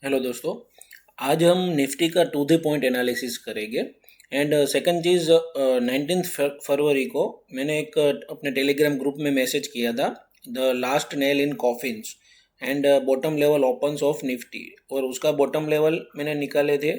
Hello दोस्तों। आज हम निफ्टी का टू द पॉइंट एनालिसिस करेंगे। एंड सेकंड चीज़, 19 फरवरी को मैंने एक अपने टेलीग्राम ग्रुप में मैसेज किया था, the last nail in coffins and bottom level opens of Nifty. और उसका बॉटम लेवल मैंने निकाले थे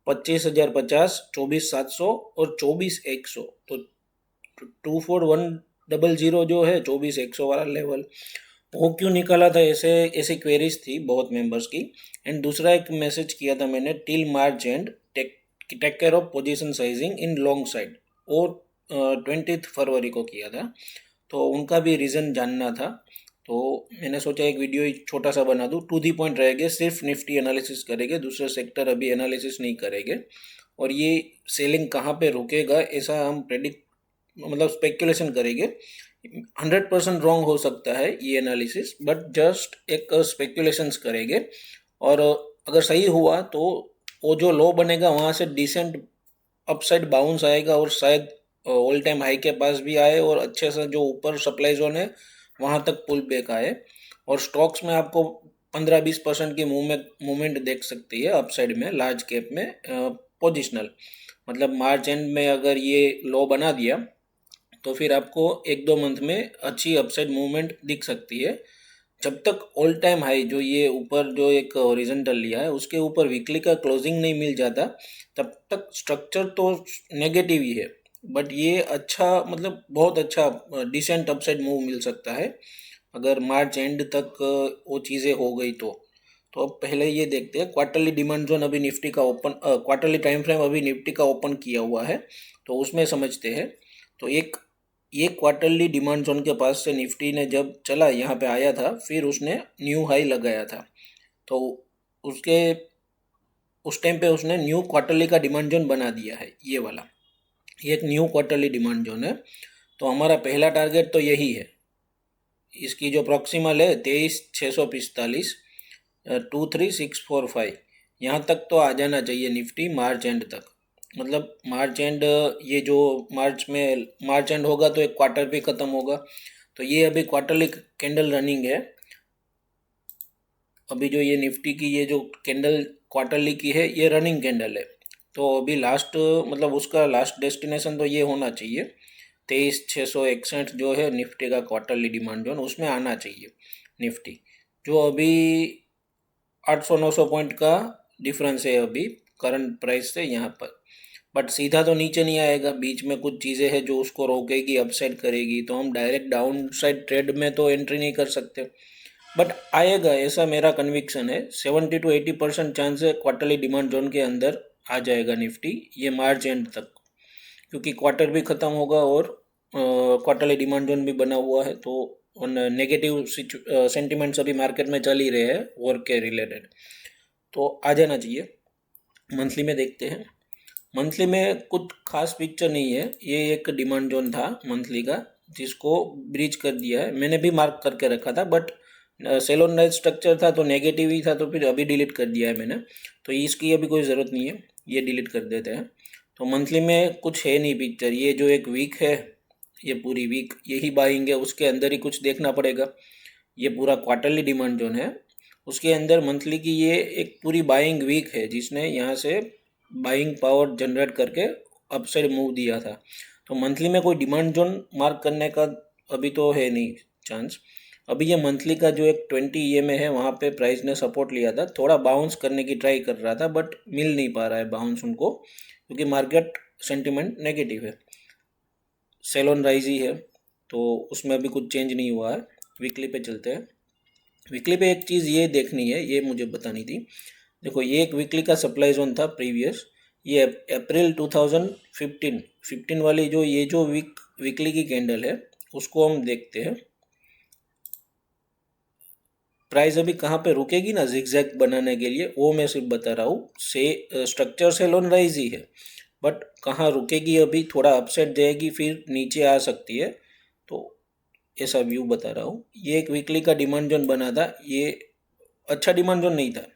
25,050, 24,700 और 24,100। तो 24,100 जो है 24,100 वाला लेवल, वो क्यों निकाला था, ऐसे ऐसी क्वेरीज थी बहुत मेंबर्स की। एंड दूसरा एक मैसेज किया था मैंने, till March and take take care of position sizing in long side, और 20 फरवरी को किया था। तो उनका भी रीज़न जानना था, तो मैंने सोचा एक वीडियो छोटा सा बना दूँ। टू दी पॉइंट रहेंगे, सिर्फ निफ्टी एनालिसिस करेंगे, दूसरे सेक्टर अभी एनालिसिस नहीं करेंगे। और ये सेलिंग कहाँ पे रुकेगा ऐसा हम प्रेडिक्ट, मतलब स्पेकुलेशन करेंगे। 100% रॉन्ग हो सकता है ये एनालिसिस, बट जस्ट एक स्पेकुलेशंस करेंगे। और अगर सही हुआ तो वो जो लो बनेगा वहाँ से डिसेंट अपसाइड बाउंस आएगा, और शायद ऑल टाइम हाई के पास भी आए, और अच्छे से जो ऊपर सप्लाई जोन है वहाँ तक पुल बैक आए। और स्टॉक्स में आपको 15-20% की मूवमेंट देख सकती है अपसाइड में, लार्ज कैप में पोजिशनल। मतलब मार्च एंड में अगर ये लो बना दिया तो फिर आपको एक दो मंथ में अच्छी अपसाइड मूवमेंट दिख सकती है। जब तक ऑल टाइम हाई जो ये ऊपर जो एक हॉरिजॉन्टल लिया है उसके ऊपर वीकली का क्लोजिंग नहीं मिल जाता, तब तक स्ट्रक्चर तो नेगेटिव ही है। बट ये अच्छा, मतलब बहुत अच्छा डिसेंट अपसाइड मूव मिल सकता है अगर मार्च एंड तक वो चीज़ें हो गई तो अब पहले ये देखते हैं क्वार्टरली डिमांड जोन। अभी निफ्टी का ओपन, क्वार्टरली टाइम फ्रेम अभी निफ्टी का ओपन किया हुआ है, तो उसमें समझते हैं। तो एक ये क्वार्टरली डिमांड जोन के पास से निफ्टी ने जब चला, यहाँ पे आया था, फिर उसने न्यू हाई लगाया था। तो उसके उस टाइम पे उसने न्यू क्वार्टरली का डिमांड जोन बना दिया है, ये वाला। ये एक न्यू क्वार्टरली डिमांड जोन है। तो हमारा पहला टारगेट तो यही है। इसकी जो प्रॉक्सिमल है 23,645, 23,645, यहाँ तक तो आ जाना चाहिए निफ्टी मार्च एंड तक। मतलब मार्च एंड, ये जो मार्च एंड होगा तो एक क्वार्टर भी ख़त्म होगा। तो ये अभी क्वार्टरली कैंडल रनिंग है। अभी जो ये निफ्टी की ये जो कैंडल क्वार्टरली की है, ये रनिंग कैंडल है। तो अभी लास्ट, मतलब उसका लास्ट डेस्टिनेशन तो ये होना चाहिए 23,661 जो है निफ्टी का क्वार्टरली डिमांड जोन, उसमें आना चाहिए निफ्टी। जो अभी 800-900 पॉइंट का डिफरेंस है अभी करंट प्राइस से यहाँ पर। बट सीधा तो नीचे नहीं आएगा, बीच में कुछ चीज़ें हैं जो उसको रोकेगी, अपसाइड करेगी, तो हम डायरेक्ट डाउन साइड ट्रेड में तो एंट्री नहीं कर सकते। बट आएगा ऐसा मेरा कन्विक्शन है। 70-80% चांस है क्वार्टरली डिमांड जोन के अंदर आ जाएगा निफ्टी ये मार्च एंड तक, क्योंकि क्वार्टर भी ख़त्म होगा और क्वार्टरली डिमांड जोन भी बना हुआ है। तो नेगेटिव सेंटिमेंट्स अभी मार्केट में चल ही रहे हैं वॉर के रिलेटेड, तो आ जाना चाहिए। मंथली में देखते हैं। मंथली में कुछ खास पिक्चर नहीं है। ये एक डिमांड जोन था मंथली का, जिसको ब्रीच कर दिया है। मैंने भी मार्क करके रखा था, बट सेलोनाइज स्ट्रक्चर था तो नेगेटिव ही था, तो फिर अभी डिलीट कर दिया है मैंने। तो इसकी अभी कोई ज़रूरत नहीं है, ये डिलीट कर देते हैं। तो मंथली में कुछ है नहीं पिक्चर। ये जो एक वीक है, ये पूरी वीक यही बाइंग है, उसके अंदर ही कुछ देखना पड़ेगा। ये पूरा क्वार्टरली डिमांड जोन है, उसके अंदर मंथली की ये एक पूरी बाइंग वीक है, जिसने यहाँ से बाइंग पावर जनरेट करके अपसाइड मूव दिया था। तो मंथली में कोई डिमांड जोन मार्क करने का अभी तो है नहीं चांस। अभी ये मंथली का जो एक 20 ये में है, वहाँ पे प्राइस ने सपोर्ट लिया था, थोड़ा बाउंस करने की ट्राई कर रहा था, बट मिल नहीं पा रहा है बाउंस उनको, क्योंकि मार्केट सेंटिमेंट नेगेटिव है। सेलोन राइज ही है, तो उसमें अभी कुछ चेंज नहीं हुआ है। वीकली पे चलते हैं। वीकली पे एक चीज़ ये देखनी है, ये मुझे बतानी थी। देखो, ये एक वीकली का सप्लाई जोन था प्रीवियस, ये अप्रैल 2015 वाली जो ये जो वीकली की कैंडल है, उसको हम देखते हैं। प्राइस अभी कहाँ पे रुकेगी ना जिगजैग बनाने के लिए, वो मैं सिर्फ बता रहा हूँ। से स्ट्रक्चर से लोन राइज ही है, बट कहाँ रुकेगी अभी, थोड़ा अपसेट जाएगी फिर नीचे आ सकती है। तो ऐसा व्यू बता रहा हूँ। ये एक वीकली का डिमांड जोन बना था, ये अच्छा डिमांड जोन नहीं था।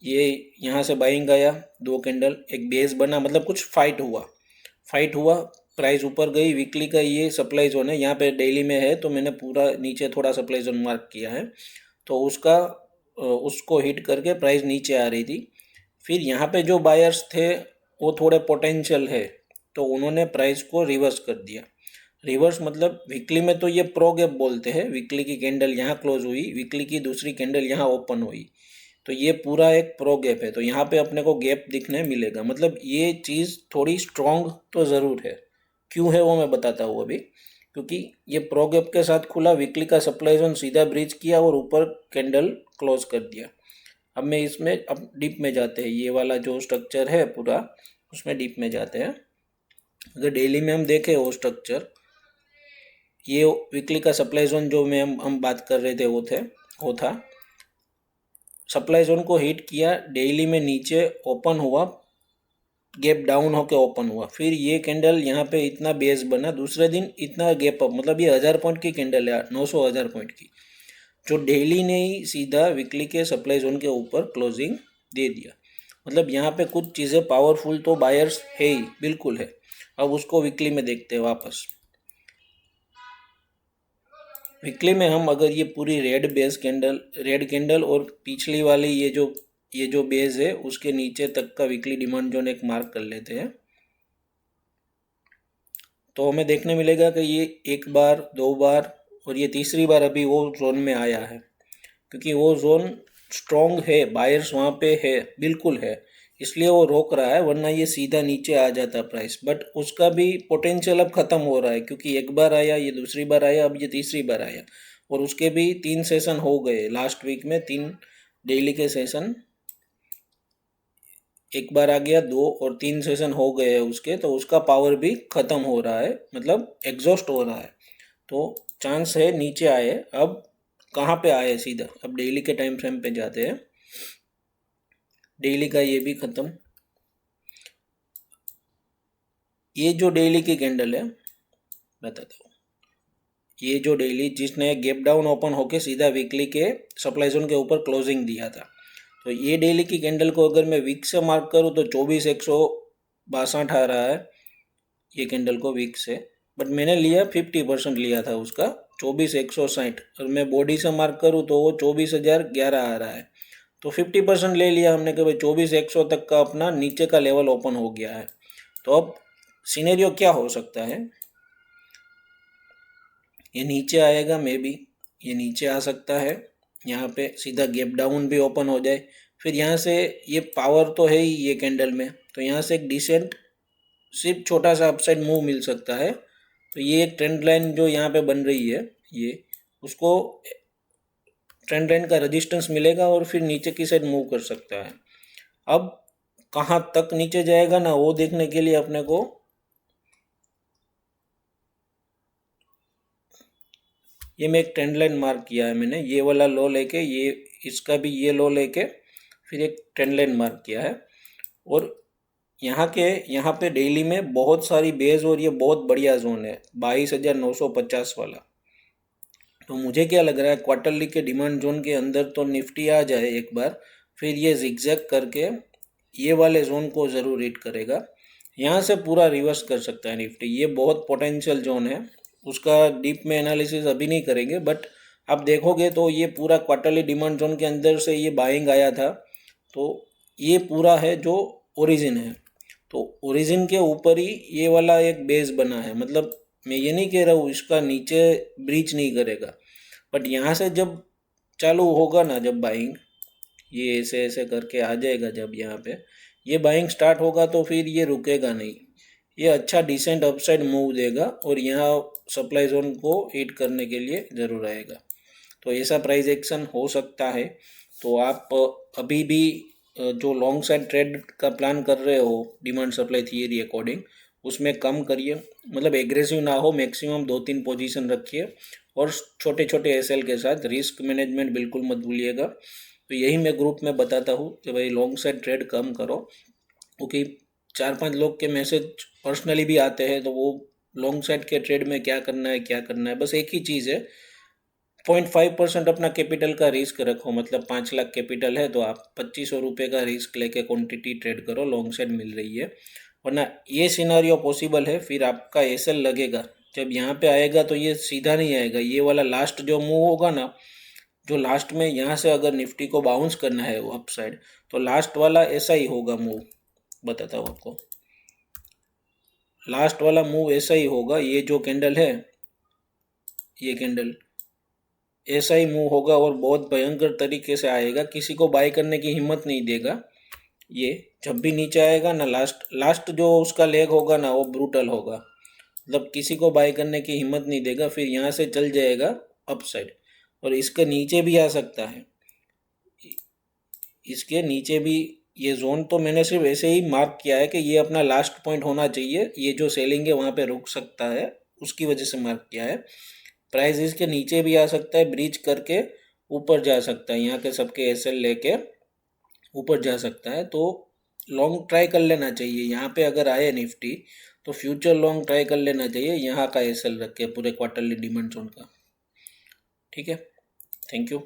ये यहाँ से बाइंग आया, दो कैंडल, एक बेस बना, मतलब कुछ फाइट हुआ, प्राइस ऊपर गई। वीकली का ये सप्लाई जोन है, यहाँ पे डेली में है, तो मैंने पूरा नीचे थोड़ा सप्लाई जोन मार्क किया है। तो उसका उसको हिट करके प्राइस नीचे आ रही थी। फिर यहाँ पे जो बायर्स थे वो थोड़े पोटेंशियल है, तो उन्होंने प्राइस को रिवर्स कर दिया। रिवर्स मतलब वीकली में तो ये प्रो गैप बोलते हैं, वीकली की कैंडल यहाँ क्लोज हुई, वीकली की दूसरी कैंडल यहाँ ओपन हुई, तो ये पूरा एक प्रो गैप है। तो यहाँ पे अपने को गैप दिखने मिलेगा, मतलब ये चीज़ थोड़ी स्ट्रॉन्ग तो ज़रूर है। क्यों है वो मैं बताता हूँ अभी। क्योंकि ये प्रो गैप के साथ खुला, वीकली का सप्लाई जोन सीधा ब्रीच किया और ऊपर कैंडल क्लोज कर दिया। अब मैं इसमें अब डीप में जाते हैं, ये वाला जो स्ट्रक्चर है पूरा, उसमें डीप में जाते हैं। अगर डेली में हम देखें वो स्ट्रक्चर, ये वीकली का सप्लाई जोन जो में हम बात कर रहे थे वो था सप्लाई जोन को हिट किया, डेली में नीचे ओपन हुआ, गैप डाउन होके ओपन हुआ, फिर ये कैंडल यहाँ पे इतना बेस बना, दूसरे दिन इतना गैप अप, मतलब ये 1000 पॉइंट की कैंडल है, 900 पॉइंट की, जो डेली ने ही सीधा वीकली के सप्लाई जोन के ऊपर क्लोजिंग दे दिया। मतलब यहाँ पे कुछ चीज़ें पावरफुल तो बायर्स है ही, बिल्कुल है। अब उसको वीकली में देखते हैं वापस। वीकली में हम अगर ये पूरी रेड कैंडल और पिछली वाली ये जो बेस है उसके नीचे तक का वीकली डिमांड जोन एक मार्क कर लेते हैं, तो हमें देखने मिलेगा कि ये एक बार, दो बार और ये तीसरी बार अभी वो जोन में आया है। क्योंकि वो जोन स्ट्रॉन्ग है, बायर्स वहाँ पे है, बिल्कुल है, इसलिए वो रोक रहा है, वरना ये सीधा नीचे आ जाता प्राइस। बट उसका भी पोटेंशियल अब ख़त्म हो रहा है, क्योंकि एक बार आया, ये दूसरी बार आया, अब ये तीसरी बार आया, और उसके भी 3 सेशन हो गए लास्ट वीक में, 3 डेली के सेशन, एक बार आ गया, 2 और 3 सेशन हो गए हैं उसके, तो उसका पावर भी ख़त्म हो रहा है, मतलब एग्जॉस्ट हो रहा है। तो चांस है नीचे आए। अब कहाँ पे आए सीधा, अब डेली के टाइम फ्रेम पे जाते हैं। डेली का ये भी ख़त्म। ये जो डेली की कैंडल है बताता हूँ, ये जो डेली जिसने गैप डाउन ओपन होके सीधा वीकली के सप्लाई जोन के ऊपर क्लोजिंग दिया था, तो ये डेली की कैंडल को अगर मैं वीक से मार्क करूँ तो 24,162 आ रहा है ये कैंडल को वीक से। बट मैंने लिया 50% लिया था उसका, 24,160, और मैं बॉडी से मार्क करूँ तो वो 24,011 आ रहा है। तो 50% ले लिया हमने कि भाई 24,100 तक का अपना नीचे का लेवल ओपन हो गया है। तो अब सिनेरियो क्या हो सकता है, ये नीचे आएगा, मे बी ये नीचे आ सकता है, यहाँ पे सीधा गैप डाउन भी ओपन हो जाए, फिर यहाँ से ये पावर तो है ही ये कैंडल में, तो यहाँ से एक डिसेंट सिर्फ छोटा सा अपसाइड मूव मिल सकता है। तो ये एक ट्रेंड लाइन जो यहाँ पे बन रही है, ये उसको ट्रेंड लाइन का रेजिस्टेंस मिलेगा और फिर नीचे की साइड मूव कर सकता है। अब कहाँ तक नीचे जाएगा ना, वो देखने के लिए अपने को ये मैं एक ट्रेंड लाइन मार्क किया है मैंने, ये वाला लो लेके, ये इसका भी ये लो लेके फिर एक ट्रेंड लाइन मार्क किया है। और यहाँ पे डेली में बहुत सारी बेस और ये बहुत बढ़िया जोन है 22,950 वाला। तो मुझे क्या लग रहा है, क्वार्टरली के डिमांड जोन के अंदर तो निफ्टी आ जाए एक बार, फिर ये जिगजैग करके ये वाले जोन को ज़रूर हिट करेगा, यहाँ से पूरा रिवर्स कर सकता है निफ्टी। ये बहुत पोटेंशियल जोन है, उसका डीप में एनालिसिस अभी नहीं करेंगे, बट आप देखोगे तो ये पूरा क्वार्टरली डिमांड जोन के अंदर से ये बाइंग आया था, तो ये पूरा है जो ओरिजिन है। तो ओरिजिन के ऊपर ही ये वाला एक बेस बना है, मतलब मैं ये नहीं कह रहा हूँ इसका नीचे ब्रीच नहीं करेगा, बट यहाँ से जब चालू होगा ना, जब बाइंग ये ऐसे ऐसे करके आ जाएगा, जब यहाँ पे ये बाइंग स्टार्ट होगा तो फिर ये रुकेगा नहीं, ये अच्छा डिसेंट अपसाइड मूव देगा और यहाँ सप्लाई जोन को हिट करने के लिए ज़रूर आएगा। तो ऐसा प्राइस एक्शन हो सकता है। तो आप अभी भी जो लॉन्ग साइड ट्रेड का प्लान कर रहे हो डिमांड सप्लाई थियरी अकॉर्डिंग, उसमें कम करिए, मतलब एग्रेसिव ना हो, मैक्सिमम 2-3 पोजीशन रखिए और छोटे छोटे एसएल के साथ रिस्क मैनेजमेंट बिल्कुल मत भूलिएगा। तो यही मैं ग्रुप में बताता हूँ कि भाई लॉन्ग साइड ट्रेड कम करो, क्योंकि 4-5 लोग के मैसेज पर्सनली भी आते हैं, तो वो लॉन्ग साइड के ट्रेड में क्या करना है क्या करना है, बस एक ही चीज़ है, 0.5% अपना कैपिटल का रिस्क रखो, मतलब 5 लाख कैपिटल है तो आप 2500 रुपये का रिस्क लेके क्वांटिटी ट्रेड करो, लॉन्ग साइड मिल रही है। वरना ये सिनारियो पॉसिबल है, फिर आपका एसएल लगेगा, जब यहाँ पे आएगा तो ये सीधा नहीं आएगा, ये वाला लास्ट जो मूव होगा ना, जो लास्ट में यहाँ से अगर निफ्टी को बाउंस करना है वो अप साइड, तो लास्ट वाला ऐसा ही होगा मूव, बताता हूँ आपको। लास्ट वाला मूव ऐसा ही होगा, ये जो कैंडल है, ये कैंडल ऐसा ही मूव होगा और बहुत भयंकर तरीके से आएगा, किसी को बाय करने की हिम्मत नहीं देगा। ये जब भी नीचे आएगा ना, लास्ट जो उसका लेग होगा ना, वो ब्रूटल होगा, मतलब किसी को बाय करने की हिम्मत नहीं देगा। फिर यहाँ से चल जाएगा अप साइड, और इसके नीचे भी आ सकता है, इसके नीचे भी। ये जोन तो मैंने सिर्फ ऐसे ही मार्क किया है कि ये अपना लास्ट पॉइंट होना चाहिए, ये जो सेलिंग है वहाँ पे रुक सकता है, उसकी वजह से मार्क किया है। प्राइस इसके नीचे भी आ सकता है, ब्रीच करके ऊपर जा सकता है, यहाँ के सबके एसएल लेके ऊपर जा सकता है। तो लॉन्ग ट्राई कर लेना चाहिए यहाँ पे, अगर आए निफ्टी तो फ्यूचर लॉन्ग ट्राई कर लेना चाहिए यहाँ का एसएल रख के, पूरे क्वार्टरली डिमांड जोन का। ठीक है, थैंक यू।